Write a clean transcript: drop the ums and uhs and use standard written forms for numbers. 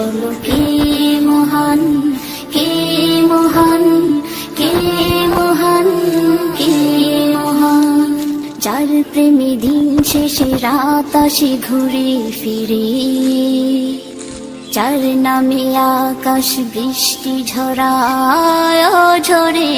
বলো কে মহান, কে মহান, কে মহান, কে মহান? যার প্রেমে দিন শেষে রাত আসে ঘুরে ফিরে, যার নামে আকাশ বৃষ্টি ঝরায় ঝরে।